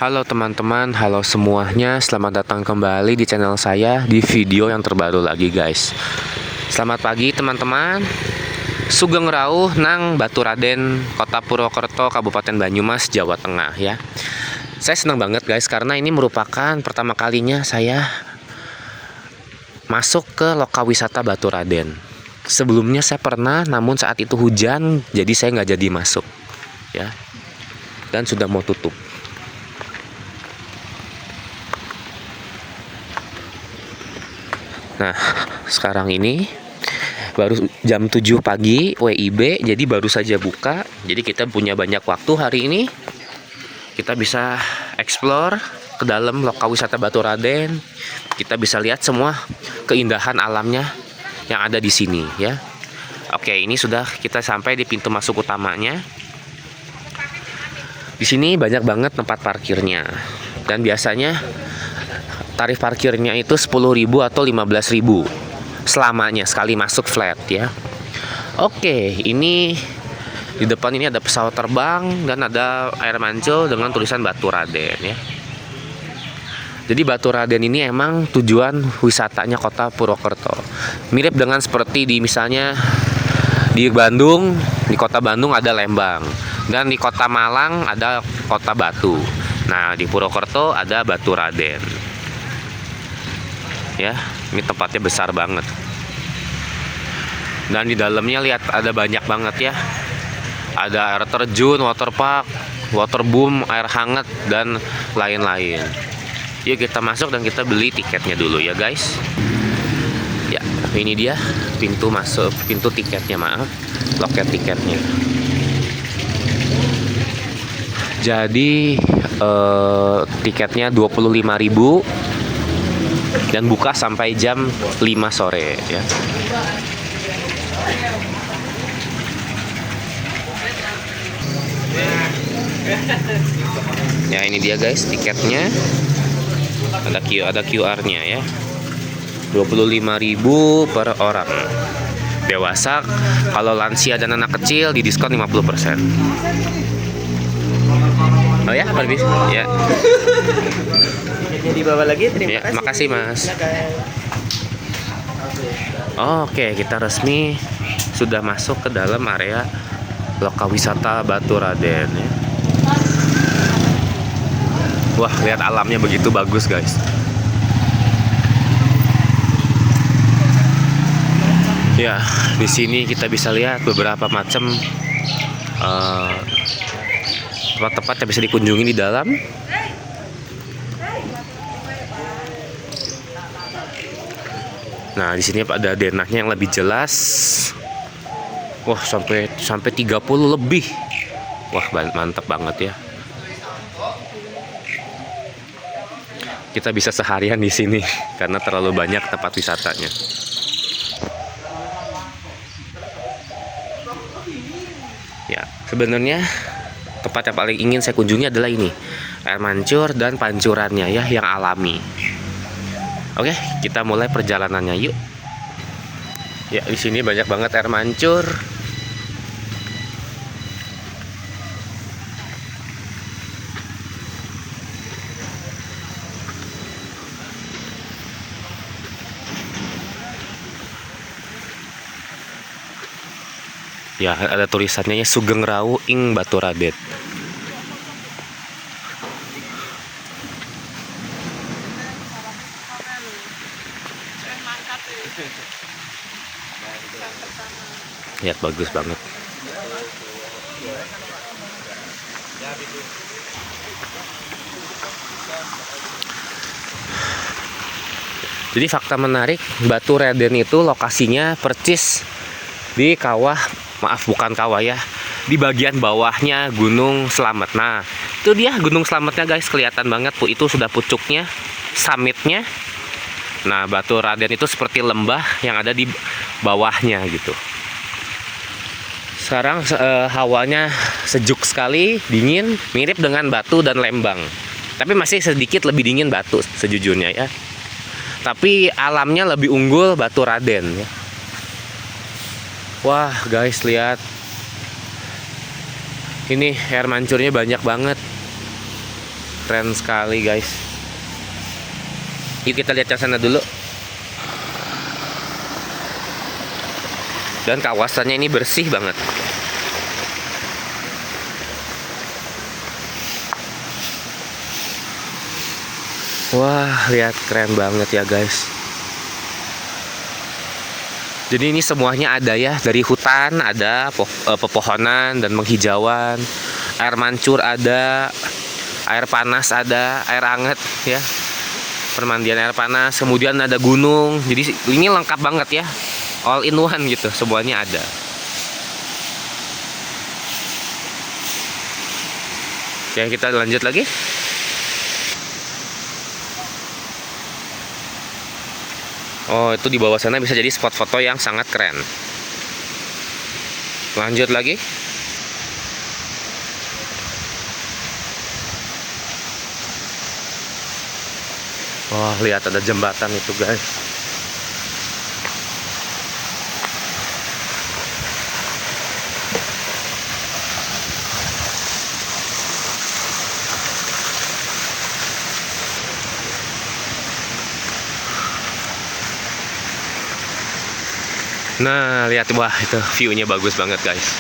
Halo teman-teman, halo semuanya. Selamat datang kembali di channel saya di video yang terbaru lagi guys. Selamat pagi teman-teman. Sugeng Rawuh nang Baturaden, Kota Purwokerto, Kabupaten Banyumas, Jawa Tengah ya. Saya senang banget guys karena ini merupakan pertama kalinya saya masuk ke lokal wisata Baturaden. Sebelumnya saya pernah, namun saat itu hujan, jadi saya nggak jadi masuk ya. Dan sudah mau tutup. Nah, sekarang ini baru jam 7 pagi WIB, jadi baru saja buka. Jadi kita punya banyak waktu hari ini. Kita bisa explore ke dalam lokal wisata Baturaden. Kita bisa lihat semua keindahan alamnya yang ada di sini ya. Oke, ini sudah kita sampai di pintu masuk utamanya. Di sini banyak banget tempat parkirnya. Dan biasanya tarif parkirnya itu 10.000 atau 15.000 selamanya sekali masuk flat ya. Oke, ini di depan ini ada pesawat terbang dan ada air mancur dengan tulisan Baturaden ya. Jadi Baturaden ini emang tujuan wisatanya Kota Purwokerto. Mirip dengan seperti di misalnya di Bandung, di Kota Bandung ada Lembang, dan di Kota Malang ada Kota Batu. Nah, di Purwokerto ada Baturaden. Ya, ini tempatnya besar banget. Dan di dalamnya lihat ada banyak banget ya. Ada air terjun, waterpark, waterboom, air hangat dan lain-lain. Yuk kita masuk dan kita beli tiketnya dulu ya guys. Ya, ini dia pintu masuk, pintu tiketnya, maaf, loket tiketnya. Jadi tiketnya 25.000 dan buka sampai jam 5 sore ya. Ya, ini dia guys tiketnya. Ada QR-nya ya. 25.000 per orang. Dewasa, kalau lansia dan anak kecil didiskon 50%. Oh ya, apa lebih? Ya. Jadi bawa lagi, terima Ya, kasih. makasih Mas. Oke, kita resmi sudah masuk ke dalam area lokal wisata Baturaden ya. Wah, lihat alamnya begitu bagus guys. Ya, di sini kita bisa lihat beberapa macam tempat-tempat yang bisa dikunjungi di dalam. Nah, di sini ada denahnya yang lebih jelas. Wah, sampai 30 lebih. Wah, mantap banget ya. Kita bisa seharian di sini karena terlalu banyak tempat wisatanya. Ya, sebenarnya tempat yang paling ingin saya kunjungi adalah ini, air mancur dan pancurannya ya, yang alami. Oke, kita mulai perjalanannya yuk. Ya, di sini banyak banget air mancur. Ya, ada tulisannya ya, Sugeng Rawuh ing Baturaden. Lihat bagus banget. Jadi fakta menarik, Baturaden itu lokasinya percis di kawah, maaf bukan kawah ya, di bagian bawahnya Gunung Slamet. Nah, itu dia Gunung Slametnya guys, kelihatan banget tuh, itu sudah pucuknya, summitnya. Nah, Baturaden itu seperti lembah yang ada di bawahnya gitu. Sekarang hawanya sejuk sekali, dingin, mirip dengan Batu dan Lembang. Tapi masih sedikit lebih dingin Batu sejujurnya ya. Tapi alamnya lebih unggul Baturaden ya. Wah guys, lihat. Ini air mancurnya banyak banget. Keren sekali guys. Yuk kita lihat yang sana dulu. Dan kawasannya ini bersih banget. Wah, lihat keren banget ya guys. Jadi ini semuanya ada ya, dari hutan ada, pepohonan dan menghijauan, air mancur ada, air panas ada, air hangat ya, permandian air panas, kemudian ada gunung. Jadi ini lengkap banget ya, all in one gitu, semuanya ada. Oke, kita lanjut lagi. Oh, itu di bawah sana bisa jadi spot foto yang sangat keren. Lanjut lagi. Oh, lihat ada jembatan itu guys. Nah, lihat, wah itu view-nya bagus banget guys.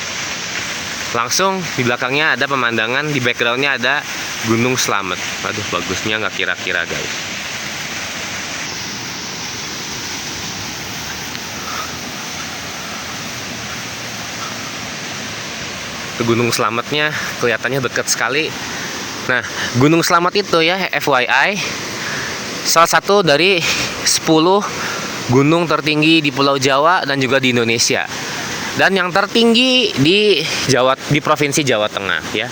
Langsung di belakangnya ada pemandangan, di backgroundnya ada Gunung Slamet. Aduh, bagusnya nggak kira-kira guys. Ke Gunung Slametnya kelihatannya dekat sekali. Nah, Gunung Slamet itu ya, FYI, salah satu dari 10 gunung tertinggi di Pulau Jawa dan juga di Indonesia. Dan yang tertinggi di Provinsi Jawa Tengah ya.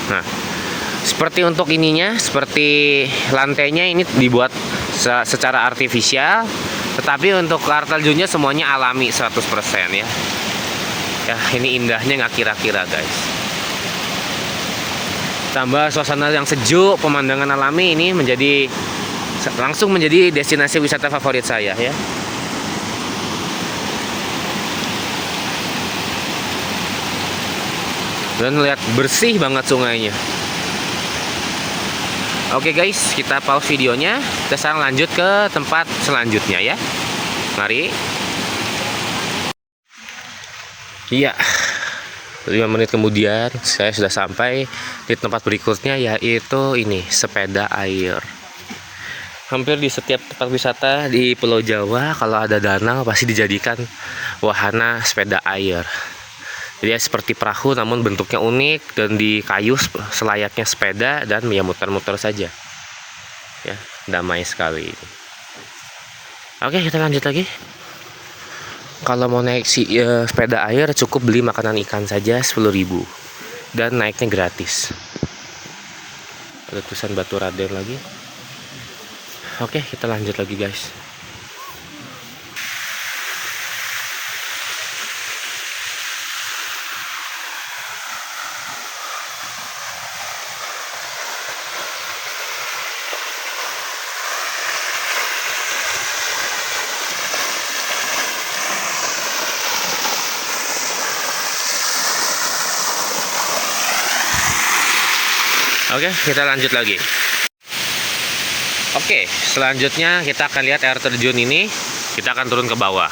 Nah, seperti untuk ininya, seperti lantainya ini dibuat secara artifisial, tetapi untuk air terjunnya semuanya alami 100% ya. Ya, ini indahnya nggak kira-kira guys. Tambah suasana yang sejuk, pemandangan alami, ini langsung menjadi destinasi wisata favorit saya ya. Dan lihat bersih banget sungainya. Oke guys, kita pause videonya. Kita sekarang lanjut ke tempat selanjutnya ya. Mari. Iya. 5 menit kemudian saya sudah sampai di tempat berikutnya, yaitu ini, sepeda air. Hampir di setiap tempat wisata di Pulau Jawa kalau ada danau pasti dijadikan wahana sepeda air. Jadi seperti perahu namun bentuknya unik dan di kayu selayaknya sepeda, dan ya muter-muter saja. Ya, damai sekali. Oke, kita lanjut lagi. Kalau mau naik sepeda air cukup beli makanan ikan saja 10.000 dan naiknya gratis. Ada tulisan Batu Raden lagi. Oke, kita lanjut lagi guys. Oke, kita lanjut lagi. Oke, selanjutnya kita akan lihat air terjun ini. Kita akan turun ke bawah.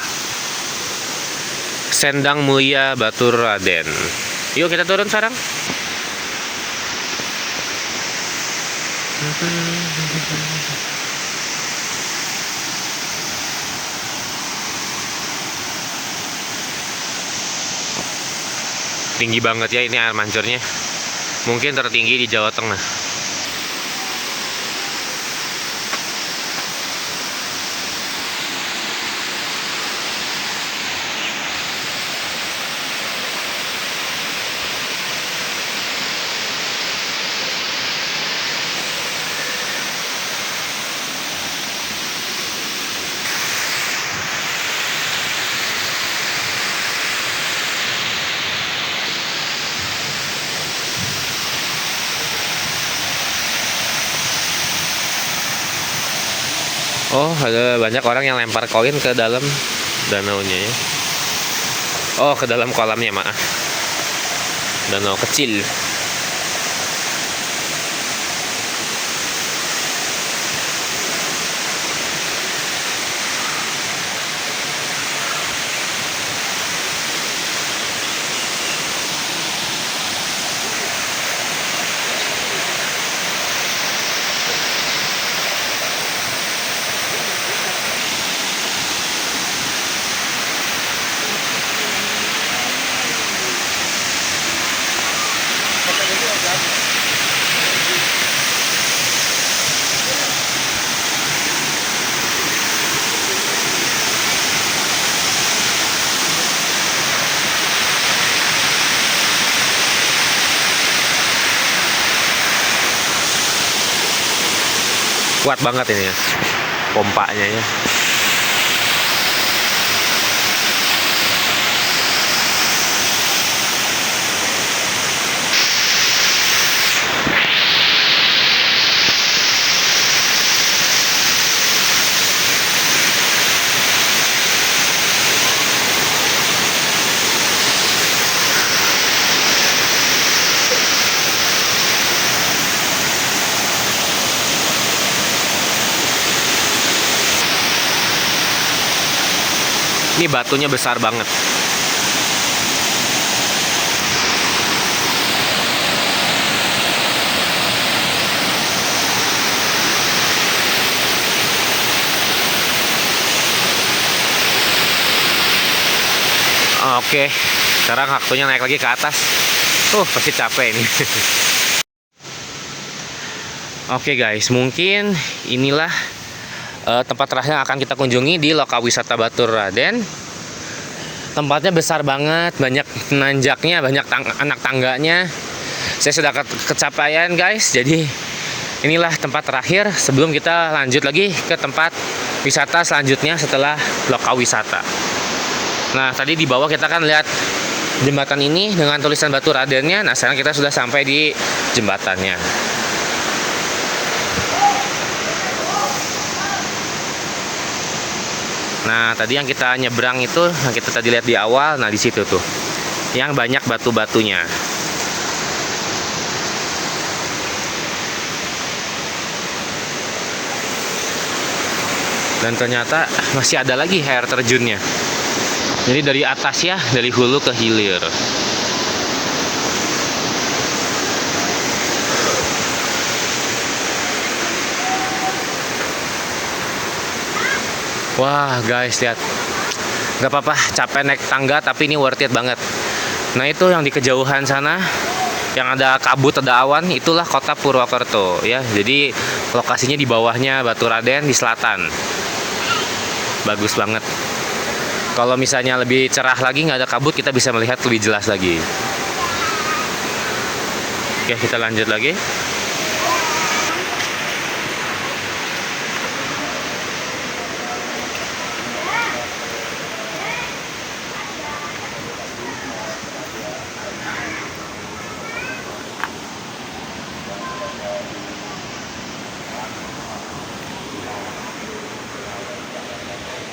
Sendang Mulia Batu Raden. Yuk kita turun sekarang. Tinggi banget ya ini air mancurnya. Mungkin tertinggi di Jawa Tengah. Oh, ada banyak orang yang lempar koin ke dalam danaunya ya. Oh, ke dalam kolamnya, maaf. Danau kecil. Kuat banget ini ya, pompanya ya. Ini batunya besar banget. Oke, sekarang waktunya naik lagi ke atas. Pasti capek ini. Oke guys, mungkin inilah tempat terakhir yang akan kita kunjungi di lokal wisata Baturaden. Tempatnya besar banget, banyak nanjaknya, banyak anak tangganya. Saya sudah kecapean guys, jadi inilah tempat terakhir sebelum kita lanjut lagi ke tempat wisata selanjutnya setelah lokal wisata. Nah, tadi di bawah kita kan lihat jembatan ini dengan tulisan Baturadennya. Nah, sekarang kita sudah sampai di jembatannya. Nah, tadi yang kita nyebrang itu, yang kita tadi lihat di awal, nah di situ tuh, yang banyak batu-batunya. Dan ternyata masih ada lagi air terjunnya. Jadi dari atas ya, dari hulu ke hilir. Wah guys, lihat, nggak apa-apa capek naik tangga, tapi ini worth it banget. Nah, itu yang di kejauhan sana, yang ada kabut, ada awan, itulah kota Purwokerto ya. Jadi lokasinya di bawahnya Baturaden di selatan. Bagus banget. Kalau misalnya lebih cerah lagi, nggak ada kabut, kita bisa melihat lebih jelas lagi. Oke, kita lanjut lagi.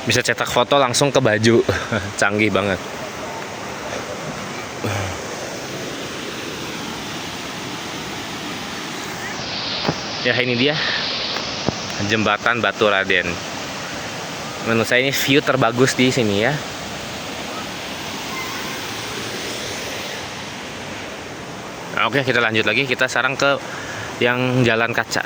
Bisa cetak foto langsung ke baju. Canggih banget. Ya, ini dia jembatan Baturaden. Menurut saya ini view terbagus di sini ya. Nah, oke, kita lanjut lagi. Kita sekarang ke yang jalan kaca.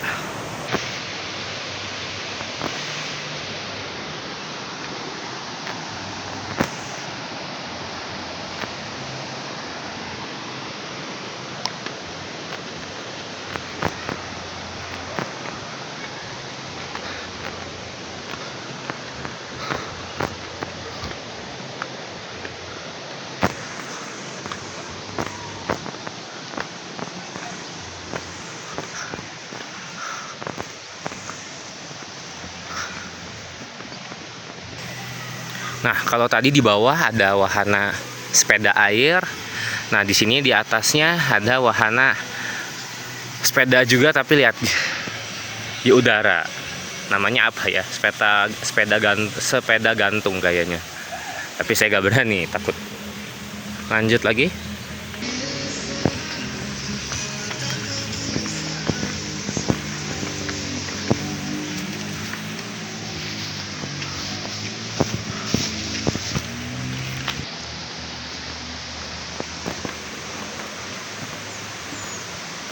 Nah, kalau tadi di bawah ada wahana sepeda air. Nah, di sini di atasnya ada wahana sepeda juga, tapi lihat di udara. Namanya apa ya? Sepeda gantung kayaknya. Tapi saya gak berani, takut Lanjut lagi.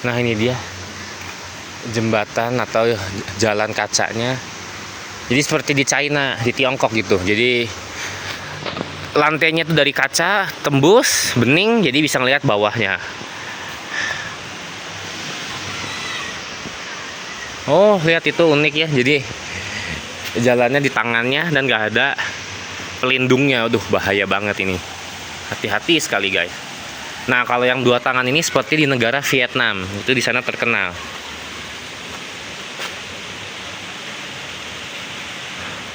Nah, ini dia jembatan atau jalan kacanya. Jadi seperti di China, di Tiongkok gitu. Jadi lantainya itu dari kaca, tembus, bening, jadi bisa ngelihat bawahnya. Oh, lihat itu unik ya. Jadi jalannya di tangannya dan gak ada pelindungnya. Aduh, bahaya banget ini. Hati-hati sekali, guys. Nah, kalau yang dua tangan ini seperti di negara Vietnam, itu di sana terkenal.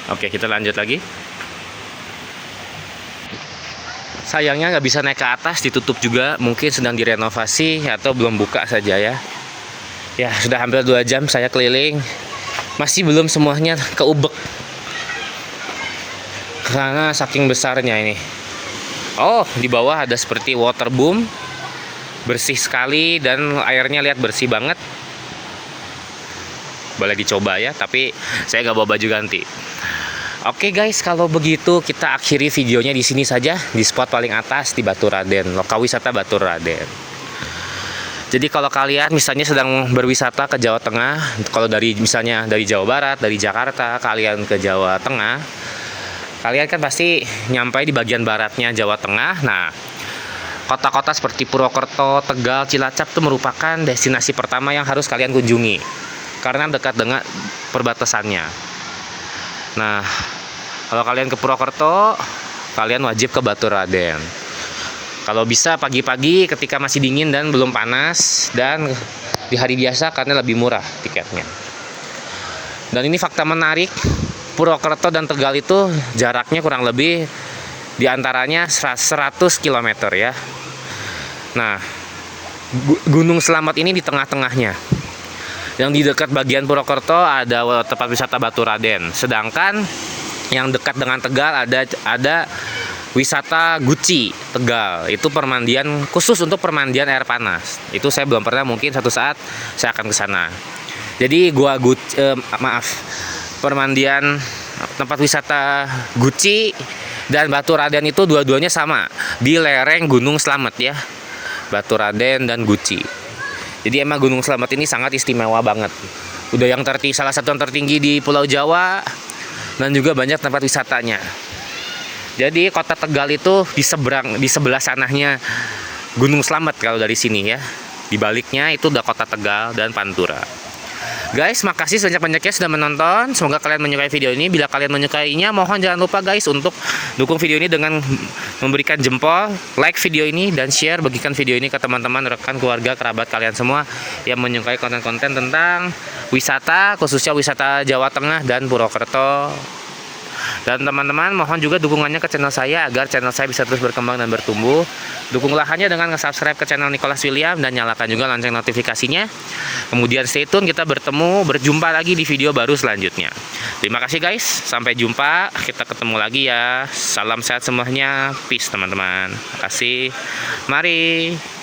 Oke, kita lanjut lagi. Sayangnya nggak bisa naik ke atas, ditutup juga, mungkin sedang direnovasi atau belum buka saja ya. Ya, sudah hampir 2 jam saya keliling, masih belum semuanya keubek karena saking besarnya ini. Oh, di bawah ada seperti water boom, bersih sekali dan airnya lihat bersih banget. Boleh dicoba ya, tapi saya nggak bawa baju ganti. Oke guys, kalau begitu kita akhiri videonya di sini saja, di spot paling atas di Baturaden, lokal wisata Baturaden. Jadi kalau kalian misalnya sedang berwisata ke Jawa Tengah, kalau misalnya dari Jawa Barat, dari Jakarta, kalian ke Jawa Tengah, kalian kan pasti nyampai di bagian baratnya Jawa Tengah. Nah, kota-kota seperti Purwokerto, Tegal, Cilacap itu merupakan destinasi pertama yang harus kalian kunjungi karena dekat dengan perbatasannya. Nah, kalau kalian ke Purwokerto, kalian wajib ke Baturaden. Kalau bisa pagi-pagi ketika masih dingin dan belum panas, dan di hari biasa karena lebih murah tiketnya. Dan ini fakta menarik, Purwokerto dan Tegal itu jaraknya kurang lebih diantaranya 100 km ya. Nah, Gunung Slamet ini di tengah-tengahnya. Yang di dekat bagian Purwokerto ada tempat wisata Baturaden. Sedangkan yang dekat dengan Tegal ada wisata Guci Tegal. Itu permandian khusus untuk permandian air panas. Itu saya belum pernah, mungkin satu saat saya akan ke sana. Jadi permandian tempat wisata Guci dan Baturaden itu dua-duanya sama di lereng Gunung Slamet ya, Baturaden dan Guci. Jadi emang Gunung Slamet ini sangat istimewa banget. Udah salah satu yang tertinggi di Pulau Jawa dan juga banyak tempat wisatanya. Jadi kota Tegal itu di sebelah sananya Gunung Slamet kalau dari sini ya. Di baliknya itu udah kota Tegal dan Pantura. Guys, makasih sebanyak-banyaknya sudah menonton. Semoga kalian menyukai video ini. Bila kalian menyukainya, mohon jangan lupa guys untuk dukung video ini dengan memberikan jempol, like video ini, dan share, bagikan video ini ke teman-teman, rekan, keluarga, kerabat kalian semua yang menyukai konten-konten tentang wisata, khususnya wisata Jawa Tengah dan Purwokerto. Dan teman-teman, mohon juga dukungannya ke channel saya agar channel saya bisa terus berkembang dan bertumbuh. Dukunglah hanya dengan nge-subscribe ke channel Nicholas William dan nyalakan juga lonceng notifikasinya. Kemudian stay tune, kita berjumpa lagi di video baru selanjutnya. Terima kasih guys, sampai jumpa, kita ketemu lagi ya. Salam sehat semuanya, peace teman-teman. Terima kasih, mari.